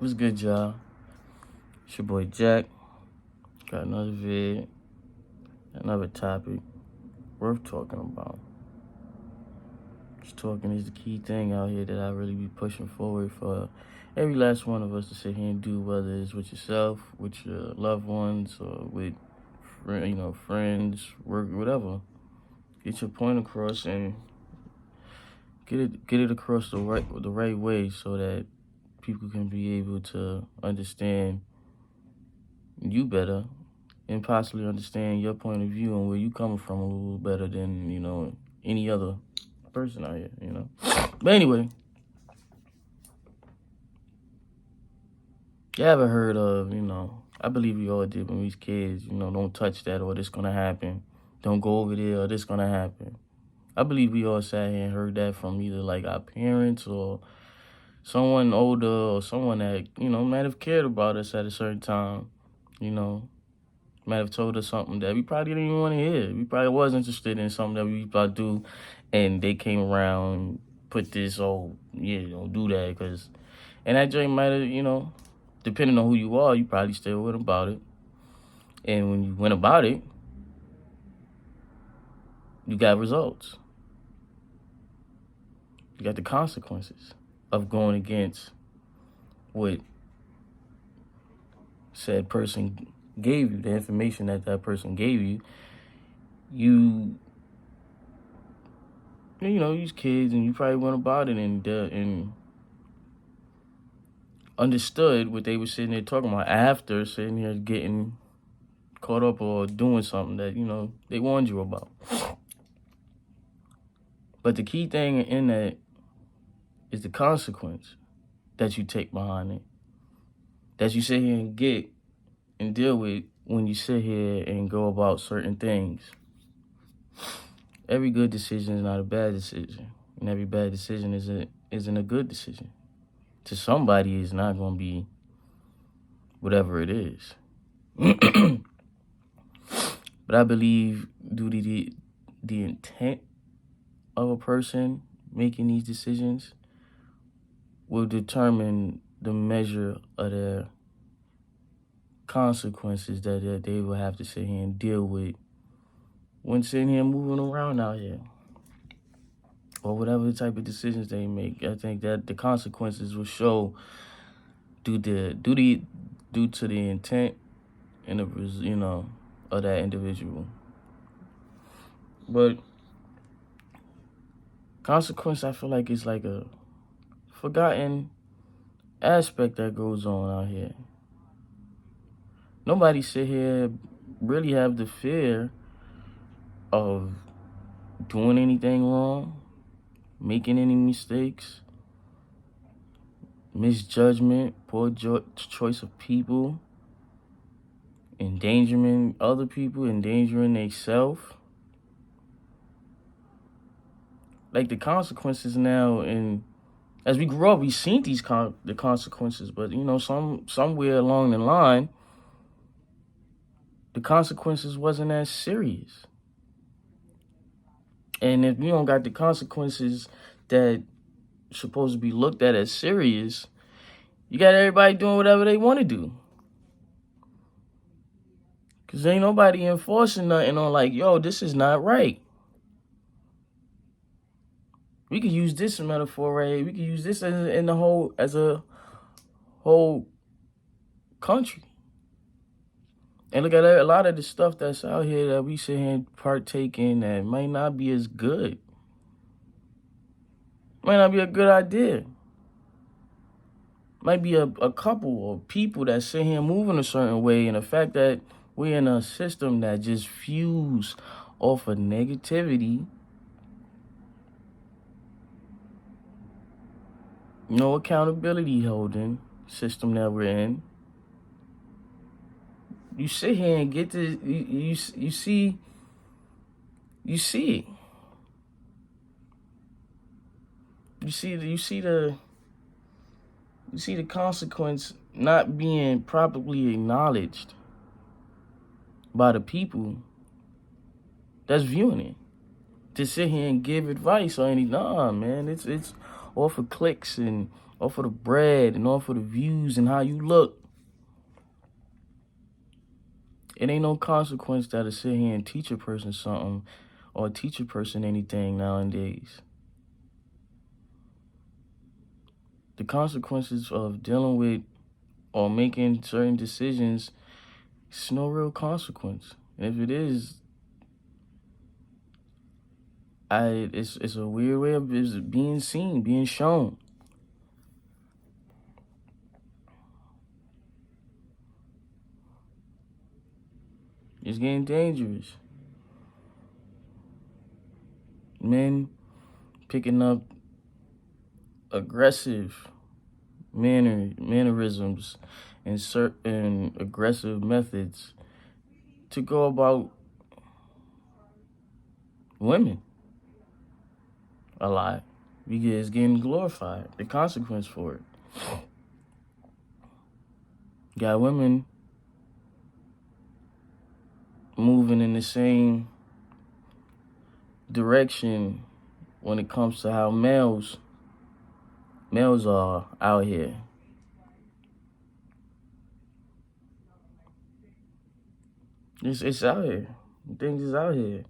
What's good, y'all? It's your boy Jack. Got another vid, another topic worth talking about. Just talking is the key thing out here that I really be pushing forward for every last one of us to sit here and do, whether it's with yourself, with your loved ones, or with friends, work, whatever. Get your point across and get it across the right way so that people can be able to understand you better and possibly understand your point of view and where you coming from a little better than, any other person out here. But anyway, you ever heard of, I believe we all did when we was kids, don't touch that or this gonna happen. Don't go over there or this gonna happen. I believe we all sat here and heard that from either like our parents or someone older or someone that, might have cared about us at a certain time, might have told us something that we probably didn't even want to hear. We probably was interested in something that we about to do, and they came around, put this, oh, yeah, don't do that, and that joint might have, depending on who you are, you probably still went about it. And when you went about it, you got results. You got the consequences of going against what said person gave you, the information that person gave you. You these kids, and you probably went about it and understood what they were sitting there talking about after sitting here getting caught up or doing something that, they warned you about. But the key thing in that is the consequence that you take behind it, that you sit here and get and deal with when you sit here and go about certain things. Every good decision is not a bad decision, and every bad decision isn't a good decision. To somebody, it's not going to be whatever it is. But I believe due to the intent of a person making these decisions will determine the measure of their consequences that they will have to sit here and deal with when sitting here moving around out here, or whatever type of decisions they make. I think that the consequences will show due to the intent and the of that individual. But consequence, I feel like it's like a forgotten aspect that goes on out here. Nobody sit here really have the fear of doing anything wrong, making any mistakes, misjudgment, poor choice of people, endangering other people, endangering themselves. Like the consequences now, and as we grew up, we seen the consequences, but somewhere along the line, the consequences wasn't as serious. And if you don't got the consequences that supposed to be looked at as serious, you got everybody doing whatever they want to do. Because ain't nobody enforcing nothing on like, yo, this is not right. We could use this metaphor right here. We could use this as a whole country. And look at a lot of the stuff that's out here that we sit here and partake in that might not be as good. Might not be a good idea. Might be a couple or people that sit here moving a certain way, and the fact that we're in a system that just fuels off of negativity, no accountability holding system that we're in. You sit here and get this, you see it. You see the consequence not being properly acknowledged by the people that's viewing it. To sit here and give advice or nah, man, it's off of clicks and off of the bread and off of the views and how you look. It ain't no consequence that'll sit here and teach a person something or teach a person anything nowadays. The consequences of dealing with or making certain decisions, it's no real consequence. And if it is, it's a weird way of being seen, being shown. It's getting dangerous. Men picking up aggressive mannerisms and certain aggressive methods to go about women a lot because it's getting glorified. The consequence for it. Got women moving in the same direction when it comes to how males are out here. It's out here. Things is out here.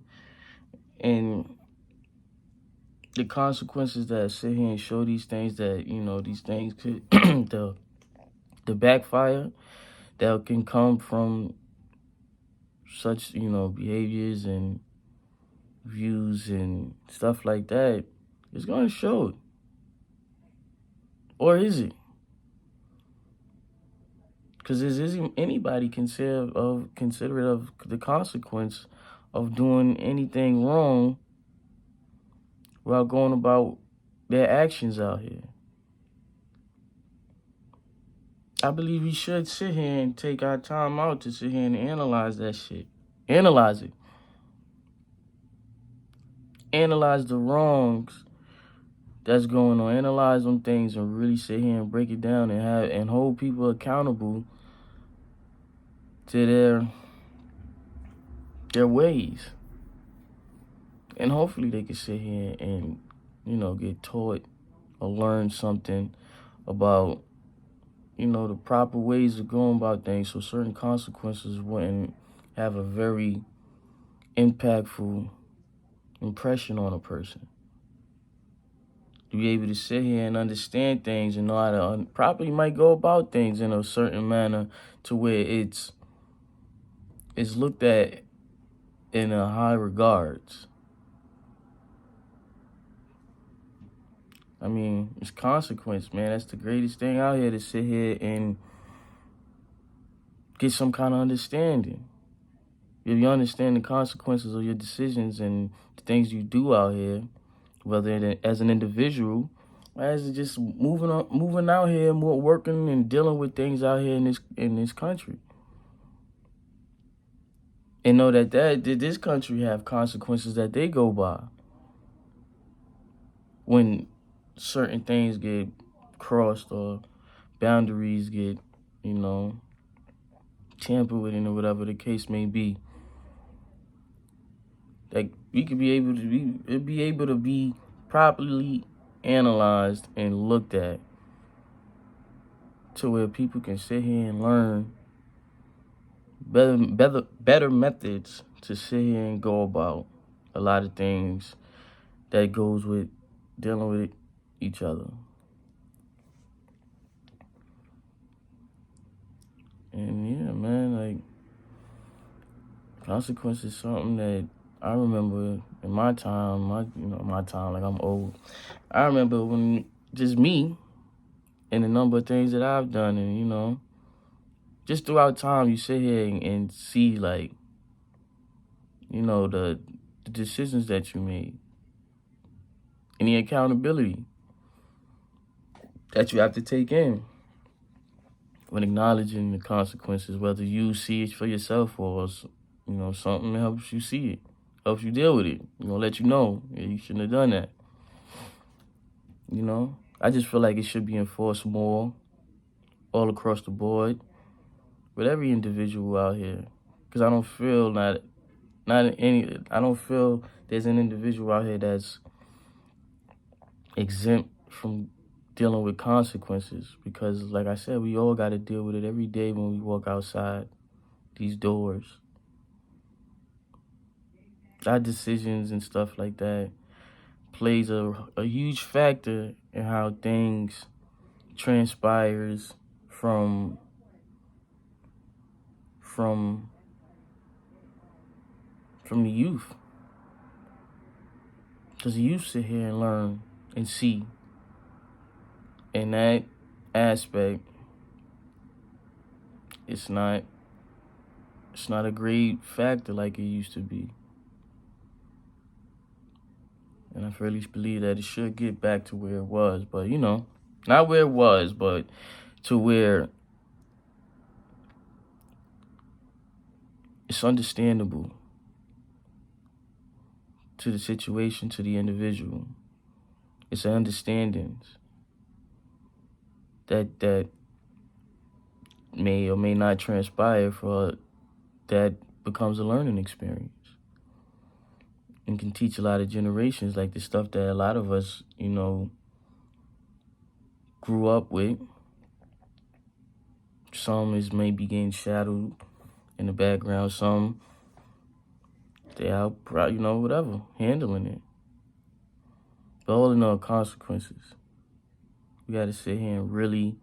And the consequences that sit here and show these things that, these things could, the backfire that can come from such, behaviors and views and stuff like that, it's going to show it. Or is it? Because is anybody considerate of the consequence of doing anything wrong while going about their actions out here? I believe we should sit here and take our time out to sit here and analyze that shit. Analyze it. Analyze the wrongs that's going on. Analyze them things and really sit here and break it down and hold people accountable to their ways. And hopefully they can sit here and, get taught or learn something about, the proper ways of going about things so certain consequences wouldn't have a very impactful impression on a person. To be able to sit here and understand things and know how to properly might go about things in a certain manner to where it's looked at in a high regards. I mean, it's consequence, man. That's the greatest thing out here, to sit here and get some kind of understanding. If you understand the consequences of your decisions and the things you do out here, whether as an individual or as just moving out here, more working and dealing with things out here in this country. And know that this country have consequences that they go by when certain things get crossed or boundaries get, tampered with, or whatever the case may be. Like, we could be able to be properly analyzed and looked at to where people can sit here and learn better methods to sit here and go about a lot of things that goes with dealing with each other. And yeah, man, like, consequence is something that I remember in my time, like, I'm old. I remember when just me and the number of things that I've done, and, just throughout time, you sit here and see, like, the decisions that you made and the accountability that you have to take in when acknowledging the consequences, whether you see it for yourself or, something helps you see it, helps you deal with it, let you know, you shouldn't have done that. I just feel like it should be enforced more all across the board with every individual out here. Because I don't feel I don't feel there's an individual out here that's exempt from dealing with consequences, because like I said, we all got to deal with it every day when we walk outside these doors. Our decisions and stuff like that plays a huge factor in how things transpires from the youth. Because the youth sit here and learn and see. In that aspect, it's not a great factor like it used to be. And I really believe that it should get back to where it was. But, you know, not where it was, but to where it's understandable to the situation, to the individual. It's an understanding that may or may not transpire, for that becomes a learning experience and can teach a lot of generations, like the stuff that a lot of us, you know, grew up with. Some is maybe getting shadowed in the background. Some, they out, you know, whatever, handling it. But all in all, consequences. We got to sit here and really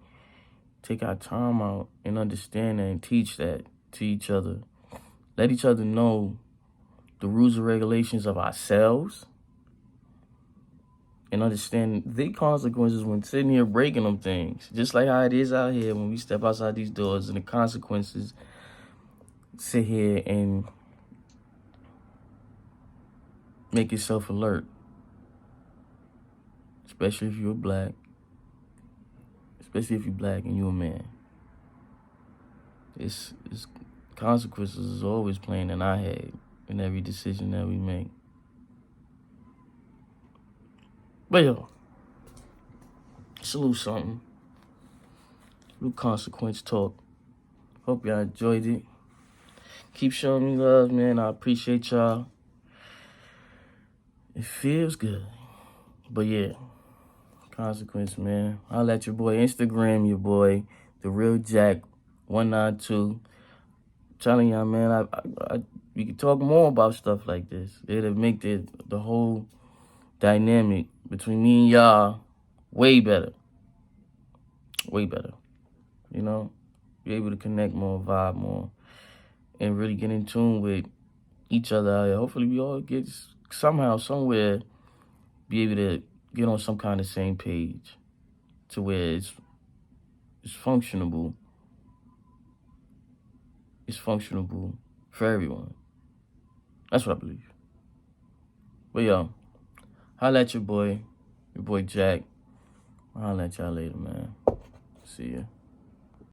take our time out and understand that and teach that to each other. Let each other know the rules and regulations of ourselves, and understand the consequences when sitting here breaking them things. Just like how it is out here when we step outside these doors, and the consequences sit here and make yourself alert. Especially if you're black. Especially if you're black and you're a man. It's consequences is always playing in our head in every decision that we make. But yo, it's a little something. A little consequence talk. Hope y'all enjoyed it. Keep showing me love, man. I appreciate y'all. It feels good. But yeah, consequence, man. I'll let your boy Instagram, your boy, The Real Jack 192. Telling y'all, man, we can talk more about stuff like this. It'll make the whole dynamic between me and y'all way better. Way better. You know? Be able to connect more, vibe more, and really get in tune with each other out here. Hopefully we all get somehow, somewhere, be able to get on some kind of same page to where it's functionable. It's functionable for everyone. That's what I believe. But yo, holla at your boy Jack. I'll holla at y'all later, man. See ya.